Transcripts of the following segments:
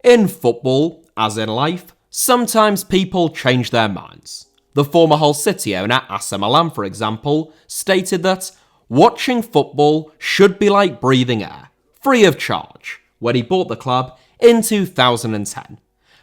In football, as in life, sometimes people change their minds. The former Hull City owner, AC Milan, for example, stated that watching football should be like breathing air, free of charge, when he bought the club in 2010.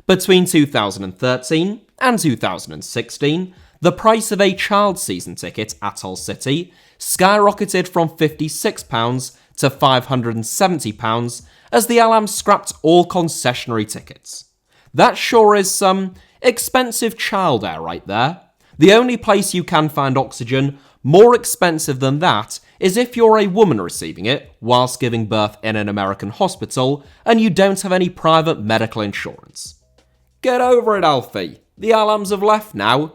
Between 2013 and 2016, the price of a child season ticket at Hull City skyrocketed from £56 to £570 as the Alam scrapped all concessionary tickets. That sure is some expensive child air right there. The only place you can find oxygen more expensive than that is if you're a woman receiving it whilst giving birth in an American hospital and you don't have any private medical insurance. Get over it, Alfie. The Alams have left now.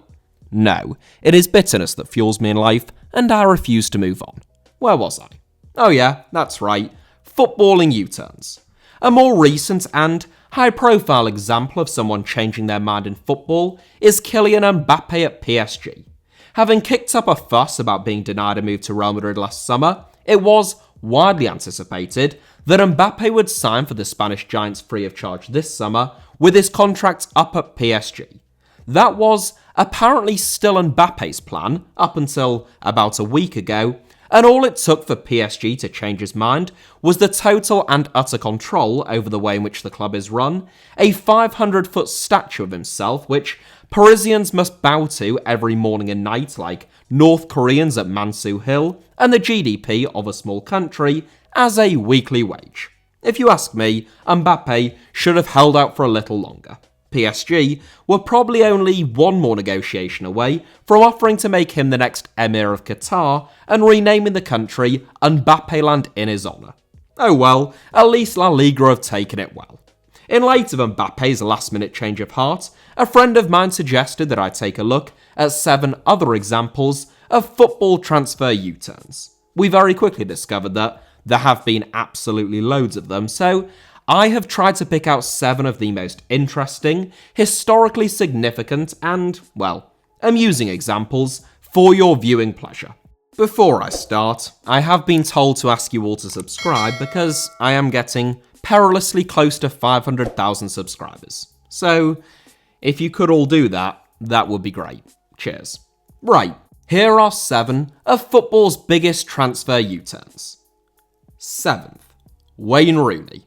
No, it is bitterness that fuels me in life, and I refuse to move on. Where was I? Oh yeah, that's right. Footballing U-turns. A more recent and high-profile example of someone changing their mind in football is Kylian Mbappé at PSG. Having kicked up a fuss about being denied a move to Real Madrid last summer, it was widely anticipated that Mbappé would sign for the Spanish Giants free of charge this summer with his contract up at PSG. That was apparently still Mbappe's plan up until about a week ago, and all it took for PSG to change his mind was the total and utter control over the way in which the club is run, a 500-foot statue of himself which Parisians must bow to every morning and night like North Koreans at Mansu Hill, and the GDP of a small country as a weekly wage. If you ask me, Mbappé should have held out for a little longer. PSG were probably only one more negotiation away from offering to make him the next Emir of Qatar and renaming the country Mbappé Land in his honour. Oh well, at least La Liga have taken it well. In light of Mbappe's last-minute change of heart, a friend of mine suggested that I take a look at 7 other examples of football transfer U-turns. We very quickly discovered that there have been absolutely loads of them, so I have tried to pick out 7 of the most interesting, historically significant and, well, amusing examples for your viewing pleasure. Before I start, I have been told to ask you all to subscribe because I am getting perilously close to 500,000 subscribers. So, if you could all do that, that would be great. Cheers. Right, here are 7 of football's biggest transfer U-turns. 7th, Wayne Rooney.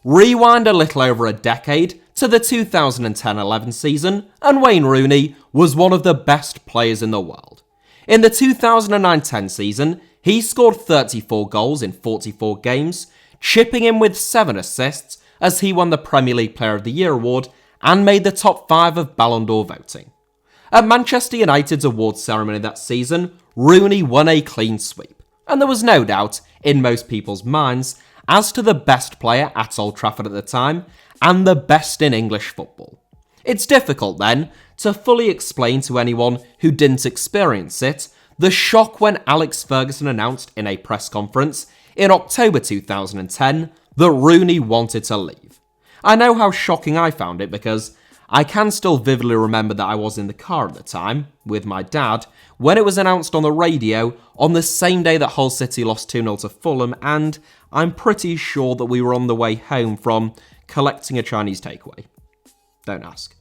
Rewind a little over a decade to the 2010-11 season, and Wayne Rooney was one of the best players in the world. In the 2009-10 season, he scored 34 goals in 44 games, chipping in with 7 assists as he won the Premier League Player of the Year award and made the top 5 of Ballon d'Or voting. At Manchester United's awards ceremony that season, Rooney won a clean sweep, and there was no doubt in most people's minds as to the best player at Old Trafford at the time, and the best in English football. It's difficult then to fully explain to anyone who didn't experience it the shock when Alex Ferguson announced in a press conference in October 2010 that Rooney wanted to leave. I know how shocking I found it because I can still vividly remember that I was in the car at the time, with my dad, when it was announced on the radio on the same day that Hull City lost 2-0 to Fulham, and I'm pretty sure that we were on the way home from collecting a Chinese takeaway. Don't ask.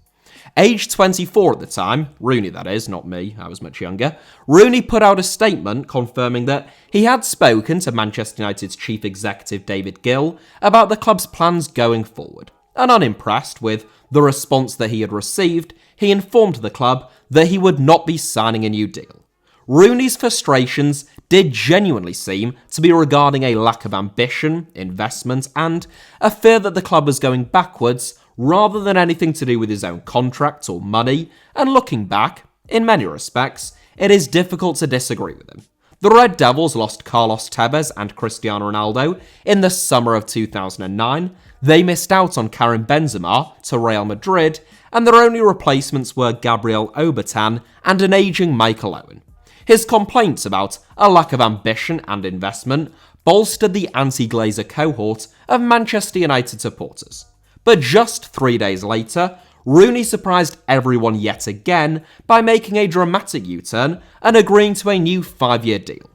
Aged 24 at the time, Rooney that is, not me, I was much younger, Rooney put out a statement confirming that he had spoken to Manchester United's chief executive David Gill about the club's plans going forward. And unimpressed with the response that he had received, he informed the club that he would not be signing a new deal. Rooney's frustrations did genuinely seem to be regarding a lack of ambition, investment, and a fear that the club was going backwards rather than anything to do with his own contract or money, and looking back, in many respects, it is difficult to disagree with him. The Red Devils lost Carlos Tevez and Cristiano Ronaldo in the summer of 2009, they missed out on Karim Benzema to Real Madrid, and their only replacements were Gabriel Obertan and an ageing Michael Owen. His complaints about a lack of ambition and investment bolstered the anti-Glazer cohort of Manchester United supporters. But just 3 days later, Rooney surprised everyone yet again by making a dramatic U-turn and agreeing to a new 5-year deal.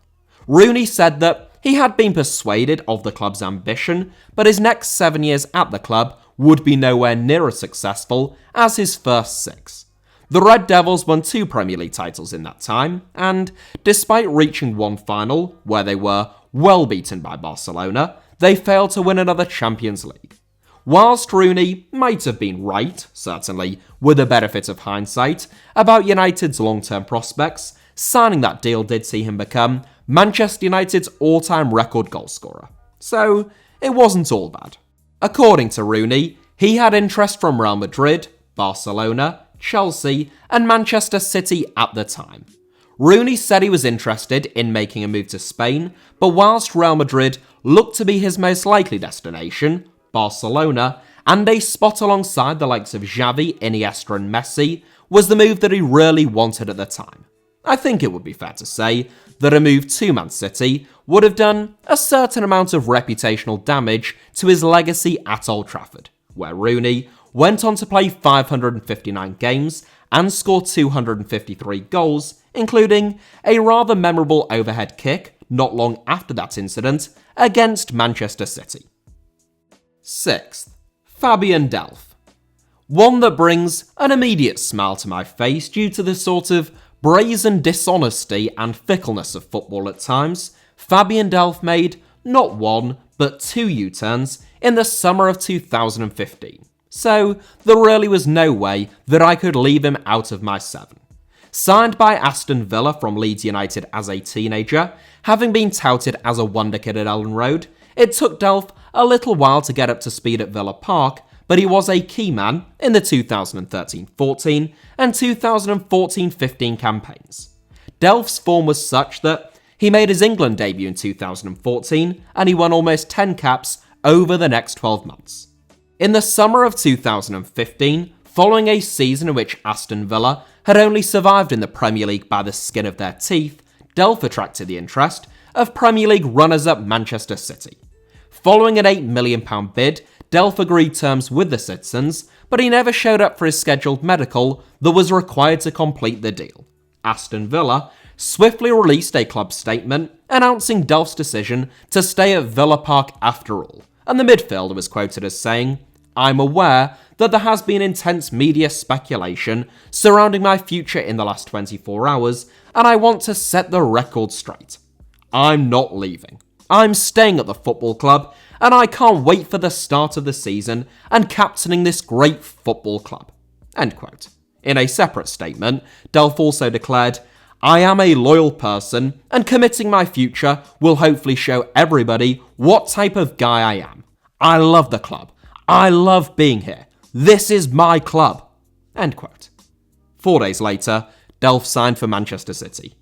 Rooney said that he had been persuaded of the club's ambition, but his next 7 years at the club would be nowhere near as successful as his first 6. The Red Devils won 2 Premier League titles in that time, and despite reaching one final, where they were well beaten by Barcelona, they failed to win another Champions League. Whilst Rooney might have been right, certainly with the benefit of hindsight, about United's long-term prospects, signing that deal did see him become Manchester United's all-time record goalscorer. So, it wasn't all bad. According to Rooney, he had interest from Real Madrid, Barcelona, Chelsea, and Manchester City at the time. Rooney said he was interested in making a move to Spain, but whilst Real Madrid looked to be his most likely destination, Barcelona, and a spot alongside the likes of Xavi, Iniesta and Messi, was the move that he really wanted at the time. I think it would be fair to say that a move to Man City would have done a certain amount of reputational damage to his legacy at Old Trafford, where Rooney went on to play 559 games and score 253 goals, including a rather memorable overhead kick not long after that incident against Manchester City. 6th, Fabian Delph. One that brings an immediate smile to my face due to the sort of brazen dishonesty and fickleness of football at times. Fabian Delph made not 1, but 2 U-turns in the summer of 2015. So there really was no way that I could leave him out of my 7. Signed by Aston Villa from Leeds United as a teenager, having been touted as a wonder kid at Ellen Road, it took Delph a little while to get up to speed at Villa Park, but he was a key man in the 2013-14 and 2014-15 campaigns. Delph's form was such that he made his England debut in 2014 and he won almost 10 caps over the next 12 months. In the summer of 2015, following a season in which Aston Villa had only survived in the Premier League by the skin of their teeth, Delph attracted the interest of Premier League runners-up Manchester City. Following an £8 million bid, Delph agreed terms with the Citizens, but he never showed up for his scheduled medical that was required to complete the deal. Aston Villa swiftly released a club statement announcing Delph's decision to stay at Villa Park after all, and the midfielder was quoted as saying, "I'm aware that there has been intense media speculation surrounding my future in the last 24 hours, and I want to set the record straight. I'm not leaving. I'm staying at the football club, and I can't wait for the start of the season and captaining this great football club." End quote. In a separate statement, Delph also declared, "I am a loyal person, and committing my future will hopefully show everybody what type of guy I am. I love the club. I love being here. This is my club." End quote. 4 days later, Delph signed for Manchester City.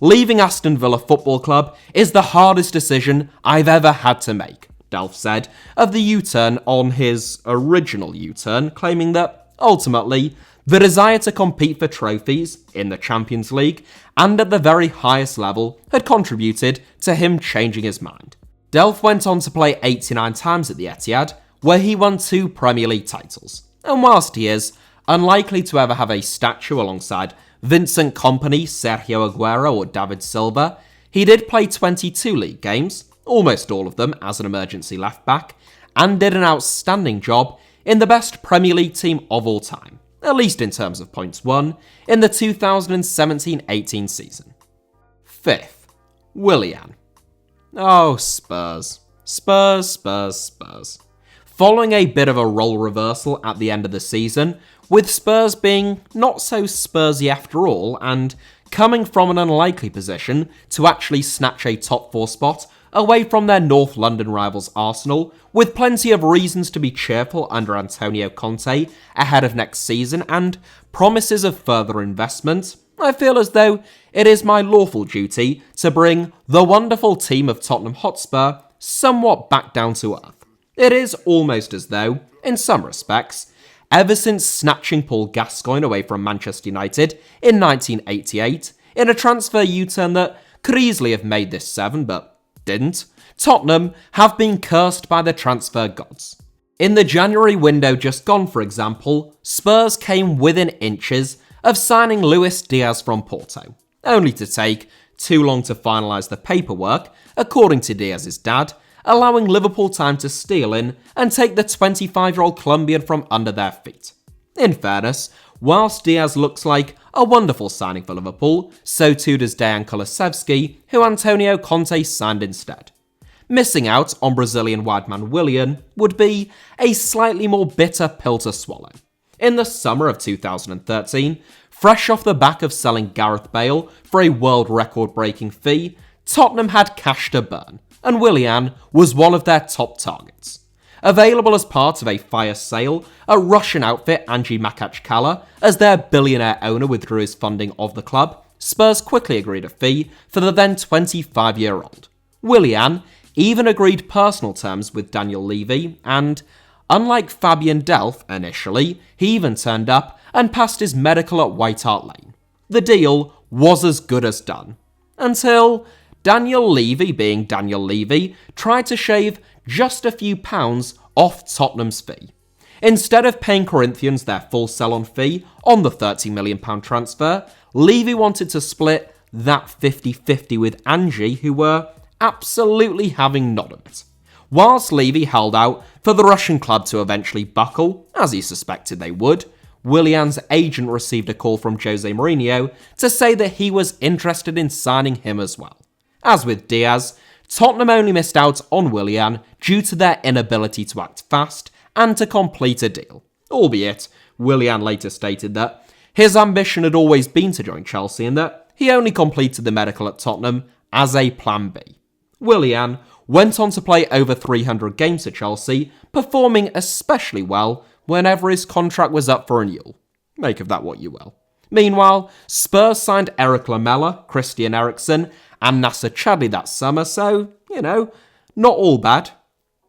"Leaving Aston Villa Football Club is the hardest decision I've ever had to make," Delph said of the U-turn on his original U-turn, claiming that, ultimately, the desire to compete for trophies in the Champions League and at the very highest level had contributed to him changing his mind. Delph went on to play 89 times at the Etihad, where he won 2 Premier League titles. And whilst he is unlikely to ever have a statue alongside Vincent Kompany, Sergio Aguero or David Silva, he did play 22 league games, almost all of them as an emergency left-back, and did an outstanding job in the best Premier League team of all time, at least in terms of points won, in the 2017-18 season. 5th, Willian. Oh, Spurs. Spurs. Following a bit of a role reversal at the end of the season, with Spurs being not so Spursy after all, and coming from an unlikely position to actually snatch a top 4 spot away from their North London rivals Arsenal, with plenty of reasons to be cheerful under Antonio Conte ahead of next season and promises of further investment, I feel as though it is my lawful duty to bring the wonderful team of Tottenham Hotspur somewhat back down to earth. It is almost as though, in some respects, ever since snatching Paul Gascoigne away from Manchester United in 1988, in a transfer U-turn that could easily have made this 7 but didn't, Tottenham have been cursed by the transfer gods. In the January window just gone, for example, Spurs came within inches of signing Luis Diaz from Porto, only to take too long to finalise the paperwork, according to Diaz's dad, allowing Liverpool time to steal in and take the 25-year-old Colombian from under their feet. In fairness, whilst Diaz looks like a wonderful signing for Liverpool, so too does Dejan Kulusevski, who Antonio Conte signed instead. Missing out on Brazilian wide man Willian would be a slightly more bitter pill to swallow. In the summer of 2013, fresh off the back of selling Gareth Bale for a world record-breaking fee, Tottenham had cash to burn, and Willian was one of their top targets. Available as part of a fire sale, a Russian outfit, Angie Makachkala, as their billionaire owner withdrew his funding of the club, Spurs quickly agreed a fee for the then 25-year-old. Willian even agreed personal terms with Daniel Levy, and, unlike Fabian Delph initially, he even turned up and passed his medical at White Hart Lane. The deal was as good as done. Until Daniel Levy, being Daniel Levy, tried to shave just a few pounds off Tottenham's fee. Instead of paying Corinthians their full sell-on fee on the £30 million transfer, Levy wanted to split that 50-50 with Angie, who were absolutely having none of it. Whilst Levy held out for the Russian club to eventually buckle, as he suspected they would, Willian's agent received a call from Jose Mourinho to say that he was interested in signing him as well. As with Diaz, Tottenham only missed out on Willian due to their inability to act fast and to complete a deal. Albeit, Willian later stated that his ambition had always been to join Chelsea and that he only completed the medical at Tottenham as a plan B. Willian went on to play over 300 games for Chelsea, performing especially well whenever his contract was up for renewal. Make of that what you will. Meanwhile, Spurs signed Eric Lamela, Christian Eriksen, and Nasser Chadli that summer, so, not all bad.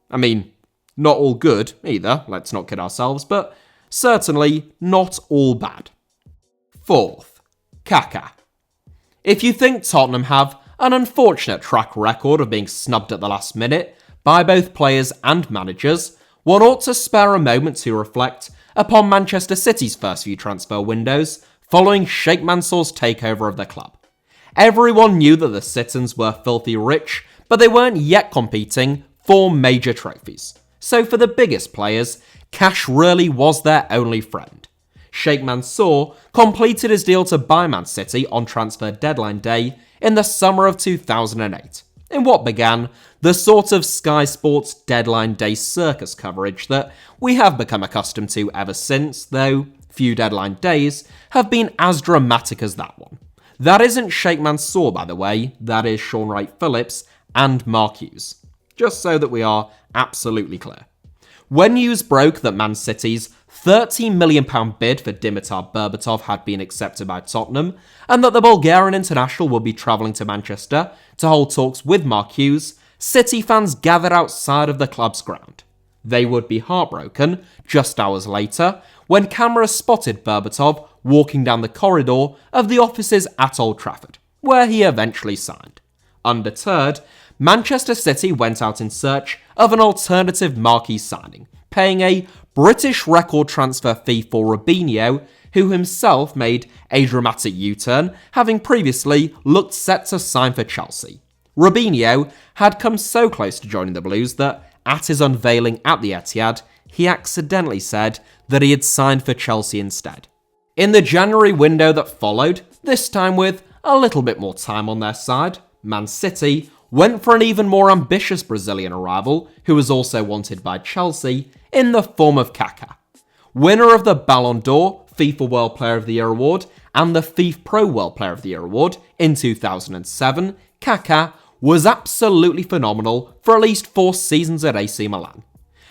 I mean, not all good either, let's not kid ourselves, but certainly not all bad. Fourth, Kaka. If you think Tottenham have an unfortunate track record of being snubbed at the last minute by both players and managers, one ought to spare a moment to reflect upon Manchester City's first few transfer windows following Sheikh Mansour's takeover of the club. Everyone knew that the Citizens were filthy rich, but they weren't yet competing for major trophies. So for the biggest players, cash really was their only friend. Sheikh Mansour completed his deal to buy Man City on transfer deadline day in the summer of 2008, in what began the sort of Sky Sports deadline day circus coverage that we have become accustomed to ever since, though few deadline days have been as dramatic as that one. That isn't Sheikh Mansour, by the way, that is Sean Wright-Phillips and Mark Hughes, just so that we are absolutely clear. When news broke that Man City's £30 million bid for Dimitar Berbatov had been accepted by Tottenham, and that the Bulgarian international would be travelling to Manchester to hold talks with Mark Hughes, City fans gathered outside of the club's ground. They would be heartbroken just hours later when cameras spotted Berbatov walking down the corridor of the offices at Old Trafford, where he eventually signed. Undeterred, Manchester City went out in search of an alternative marquee signing, paying a British record transfer fee for Robinho, who himself made a dramatic U-turn, having previously looked set to sign for Chelsea. Robinho had come so close to joining the Blues that, at his unveiling at the Etihad, he accidentally said that he had signed for Chelsea instead. In the January window that followed, this time with a little bit more time on their side, Man City went for an even more ambitious Brazilian arrival, who was also wanted by Chelsea, in the form of Kaka. Winner of the Ballon d'Or, FIFA World Player of the Year award, and the FIFA Pro World Player of the Year award in 2007, Kaka was absolutely phenomenal for at least 4 seasons at AC Milan.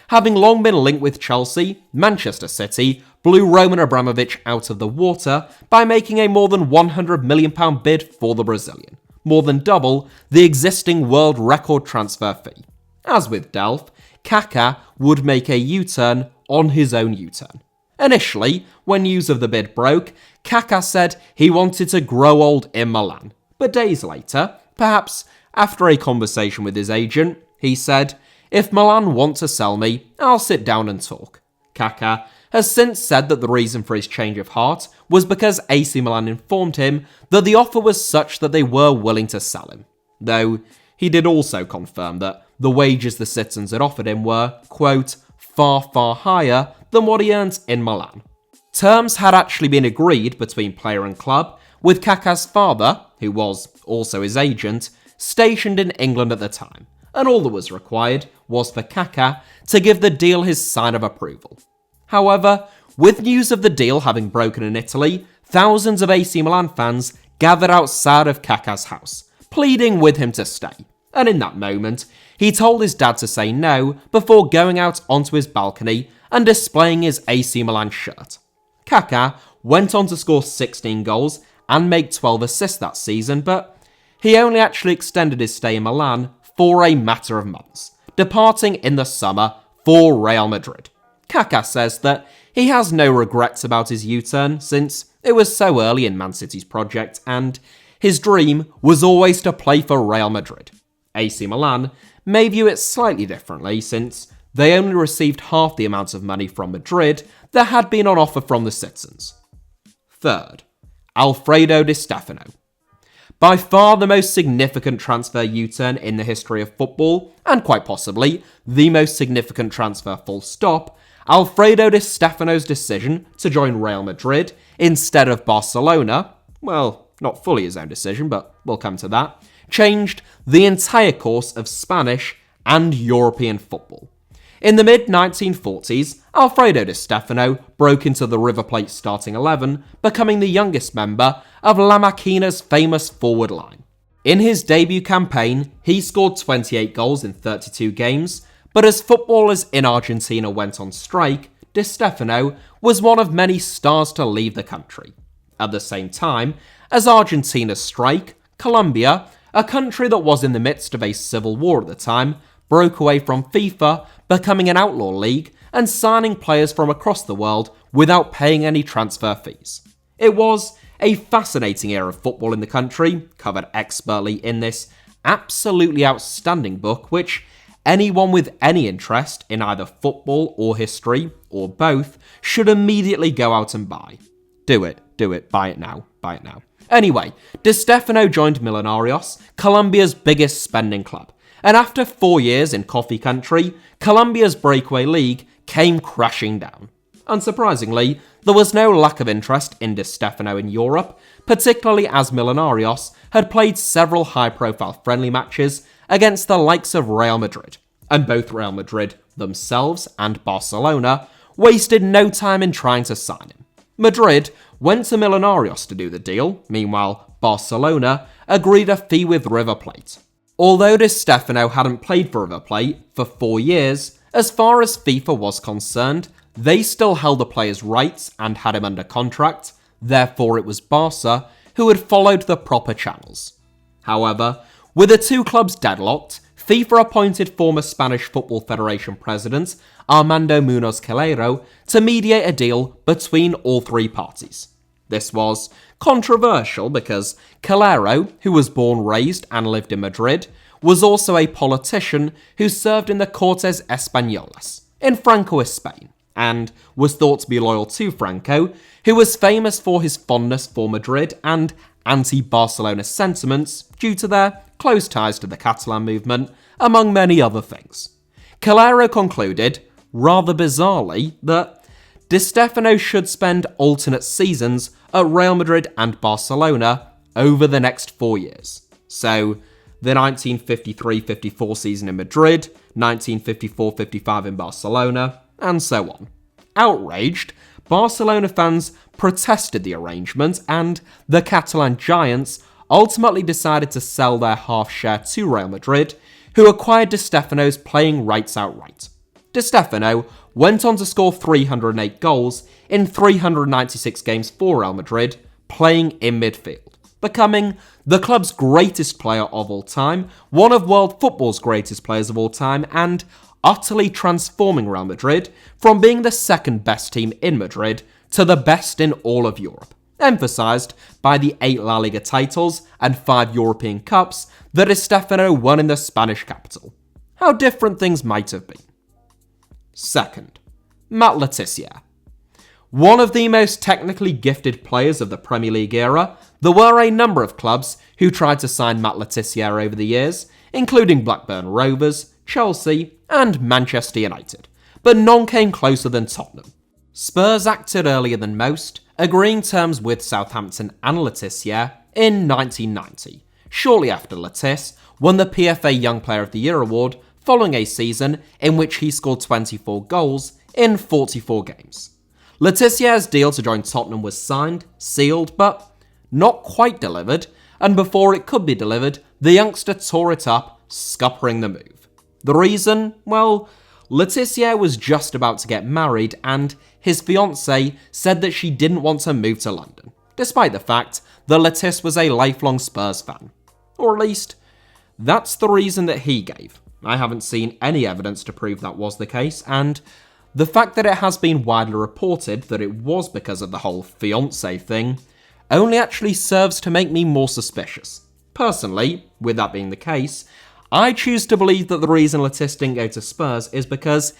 Having long been linked with Chelsea, Manchester City blew Roman Abramovich out of the water by making a more than £100 million bid for the Brazilian, more than double the existing world record transfer fee. As with Delph, Kaka would make a U-turn on his own U-turn. Initially, when news of the bid broke, Kaka said he wanted to grow old in Milan. But days later, perhaps after a conversation with his agent, he said, "If Milan want to sell me, I'll sit down and talk." Kaka has since said that the reason for his change of heart was because AC Milan informed him that the offer was such that they were willing to sell him. Though he did also confirm that the wages the Citizens had offered him were, quote, far, far higher than what he earned in Milan. Terms had actually been agreed between player and club, with Kaka's father, who was also his agent, stationed in England at the time, and all that was required was for Kaka to give the deal his sign of approval. However, with news of the deal having broken in Italy, thousands of AC Milan fans gathered outside of Kaka's house, pleading with him to stay. And in that moment, he told his dad to say no before going out onto his balcony and displaying his AC Milan shirt. Kaka went on to score 16 goals and make 12 assists that season, but he only actually extended his stay in Milan for a matter of months, departing in the summer for Real Madrid. Kaka says that he has no regrets about his U-turn since it was so early in Man City's project and his dream was always to play for Real Madrid. AC Milan may view it slightly differently since they only received half the amount of money from Madrid that had been on offer from the Citizens. Third, Alfredo Di Stefano. By far the most significant transfer U-turn in the history of football, and quite possibly the most significant transfer full stop, Alfredo Di Stefano's decision to join Real Madrid instead of Barcelona, well, not fully his own decision, but we'll come to that, changed the entire course of Spanish and European football. In the mid-1940s, Alfredo Di Stefano broke into the River Plate starting 11, becoming the youngest member of La Maquina's famous forward line. In his debut campaign, he scored 28 goals in 32 games, but as footballers in Argentina went on strike, Di Stefano was one of many stars to leave the country. At the same time as Argentina's strike, Colombia, a country that was in the midst of a civil war at the time, broke away from FIFA, becoming an outlaw league and signing players from across the world without paying any transfer fees. It was a fascinating era of football in the country, covered expertly in this absolutely outstanding book, which anyone with any interest in either football or history, or both, should immediately go out and buy. Do it, buy it now. Anyway, Di Stefano joined Millonarios, Colombia's biggest spending club. And after 4 years in coffee country, Colombia's breakaway league came crashing down. Unsurprisingly, there was no lack of interest in Di Stefano in Europe, particularly as Millonarios had played several high-profile friendly matches against the likes of Real Madrid, and both Real Madrid themselves and Barcelona wasted no time in trying to sign him. Madrid went to Millonarios to do the deal, meanwhile Barcelona agreed a fee with River Plate. Although Di Stefano hadn't played for River Plate for 4 years, as far as FIFA was concerned, they still held the player's rights and had him under contract, therefore it was Barca who had followed the proper channels. However, with the two clubs deadlocked, FIFA appointed former Spanish Football Federation president Armando Munoz Calero to mediate a deal between all three parties. This was controversial because Calero, who was born, raised and lived in Madrid, was also a politician who served in the Cortes Españolas in Francoist Spain and was thought to be loyal to Franco, who was famous for his fondness for Madrid and anti-Barcelona sentiments due to their close ties to the Catalan movement, among many other things. Calero concluded, rather bizarrely, that Di Stefano should spend alternate seasons at Real Madrid and Barcelona over the next 4 years. So, the 1953-54 season in Madrid, 1954-55 in Barcelona, and so on. Outraged, Barcelona fans protested the arrangement, and the Catalan giants ultimately decided to sell their half share to Real Madrid, who acquired Di Stefano's playing rights outright. Di Stefano went on to score 308 goals in 396 games for Real Madrid, playing in midfield, becoming the club's greatest player of all time, one of world football's greatest players of all time, and utterly transforming Real Madrid from being the second best team in Madrid to the best in all of Europe, emphasised by the 8 La Liga titles and 5 European Cups that Di Stefano won in the Spanish capital. How different things might have been. Second, Matt Le Tissier. One of the most technically gifted players of the Premier League era, there were a number of clubs who tried to sign Matt Le Tissier over the years, including Blackburn Rovers, Chelsea, and Manchester United, but none came closer than Tottenham. Spurs acted earlier than most, agreeing terms with Southampton and Le Tissier in 1990, shortly after Le Tissier won the PFA Young Player of the Year award following a season in which he scored 24 goals in 44 games. Le Tissier's deal to join Tottenham was signed, sealed, but not quite delivered, and before it could be delivered, the youngster tore it up, scuppering the move. The reason? Well, Le Tissier was just about to get married, and his fiancée said that she didn't want to move to London, despite the fact that Le Tissier was a lifelong Spurs fan. Or at least, that's the reason that he gave. I haven't seen any evidence to prove that was the case, and the fact that it has been widely reported that it was because of the whole fiancé thing only actually serves to make me more suspicious. Personally, with that being the case, I choose to believe that the reason Le Tissier didn't go to Spurs is because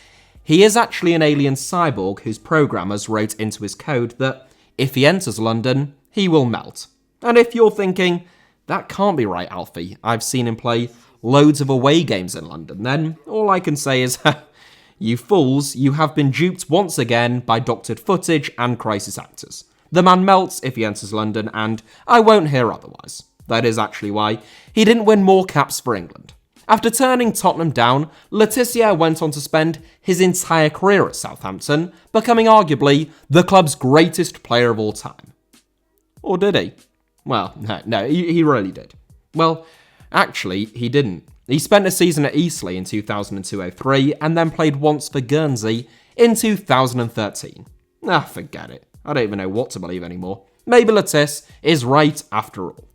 he is actually an alien cyborg whose programmers wrote into his code that if he enters London, he will melt. And if you're thinking, that can't be right, Alfie, I've seen him play loads of away games in London, then all I can say is, you fools, you have been duped once again by doctored footage and crisis actors. The man melts if he enters London, and I won't hear otherwise. That is actually why he didn't win more caps for England. After turning Tottenham down, Le Tissier went on to spend his entire career at Southampton, becoming arguably the club's greatest player of all time. Or did he? Well, no, he really did. Well, actually, he didn't. He spent a season at Eastleigh in 2002-03 and then played once for Guernsey in 2013. Forget it. I don't even know what to believe anymore. Maybe Le Tissier is right after all.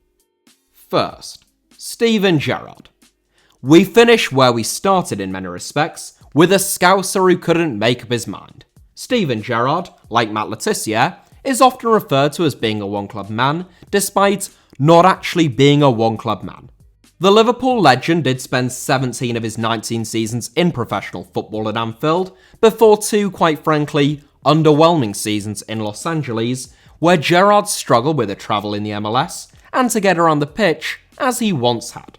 First, Steven Gerrard. We finish where we started in many respects, with a Scouser who couldn't make up his mind. Steven Gerrard, like Matt Le Tissier, is often referred to as being a one-club man, despite not actually being a one-club man. The Liverpool legend did spend 17 of his 19 seasons in professional football at Anfield, before two, quite frankly, underwhelming seasons in Los Angeles, where Gerrard struggled with the travel in the MLS and to get around the pitch as he once had.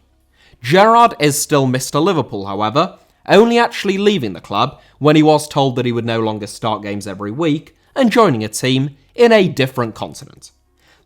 Gerrard is still Mr. Liverpool, however, only actually leaving the club when he was told that he would no longer start games every week and joining a team in a different continent.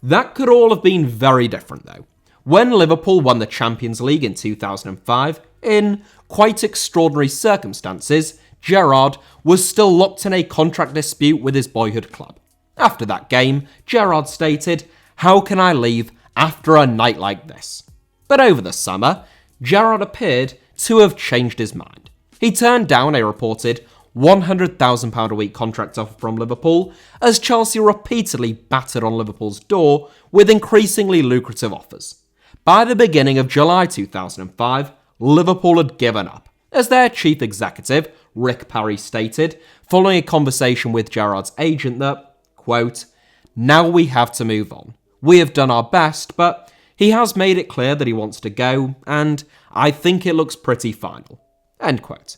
That could all have been very different though. When Liverpool won the Champions League in 2005, in quite extraordinary circumstances, Gerrard was still locked in a contract dispute with his boyhood club. After that game, Gerrard stated, "How can I leave after a night like this?" But over the summer, Gerrard appeared to have changed his mind. He turned down a reported £100,000 a week contract offer from Liverpool, as Chelsea repeatedly battered on Liverpool's door with increasingly lucrative offers. By the beginning of July 2005, Liverpool had given up, as their chief executive, Rick Parry, stated, following a conversation with Gerrard's agent that, quote, "Now we have to move on. We have done our best, but he has made it clear that he wants to go, and I think it looks pretty final." End quote.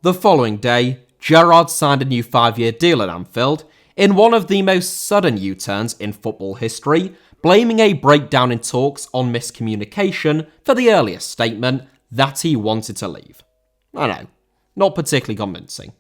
The following day, Gerrard signed a new 5-year deal at Anfield in one of the most sudden U-turns in football history, blaming a breakdown in talks on miscommunication for the earlier statement that he wanted to leave. I know, not particularly convincing.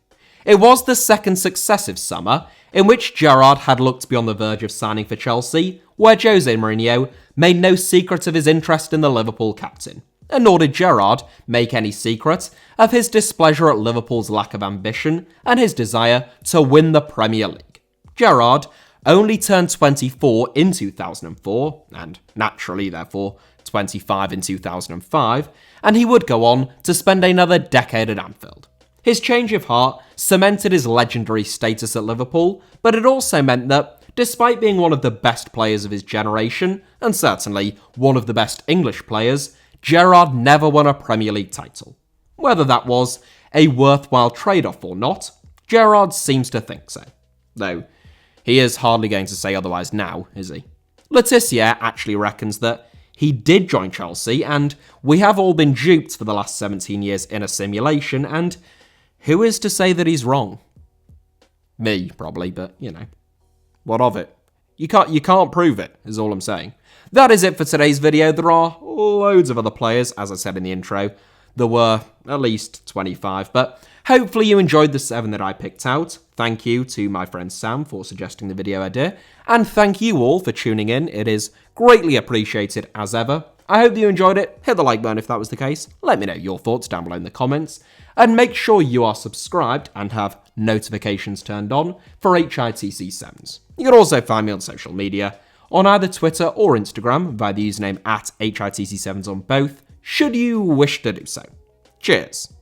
It was the second successive summer in which Gerrard had looked beyond the verge of signing for Chelsea, where Jose Mourinho made no secret of his interest in the Liverpool captain, and nor did Gerrard make any secret of his displeasure at Liverpool's lack of ambition and his desire to win the Premier League. Gerrard only turned 24 in 2004, and naturally therefore 25 in 2005, and he would go on to spend another decade at Anfield. His change of heart cemented his legendary status at Liverpool, but it also meant that, despite being one of the best players of his generation, and certainly one of the best English players, Gerrard never won a Premier League title. Whether that was a worthwhile trade-off or not, Gerrard seems to think so. Though, he is hardly going to say otherwise now, is he? Le Tissier actually reckons that he did join Chelsea, and we have all been duped for the last 17 years in a simulation, and who is to say that he's wrong? Me, probably, but, you know. What of it? You can't prove it, is all I'm saying. That is it for today's video. There are loads of other players, as I said in the intro, there were at least 25, but hopefully you enjoyed the 7 that I picked out. Thank you to my friend Sam for suggesting the video idea, and thank you all for tuning in. It is greatly appreciated as ever. I hope you enjoyed it. Hit the like button if that was the case. Let me know your thoughts down below in the comments. And make sure you are subscribed and have notifications turned on for HITC Sevens. You can also find me on social media, on either Twitter or Instagram by the username @HITC Sevens on both, should you wish to do so. Cheers.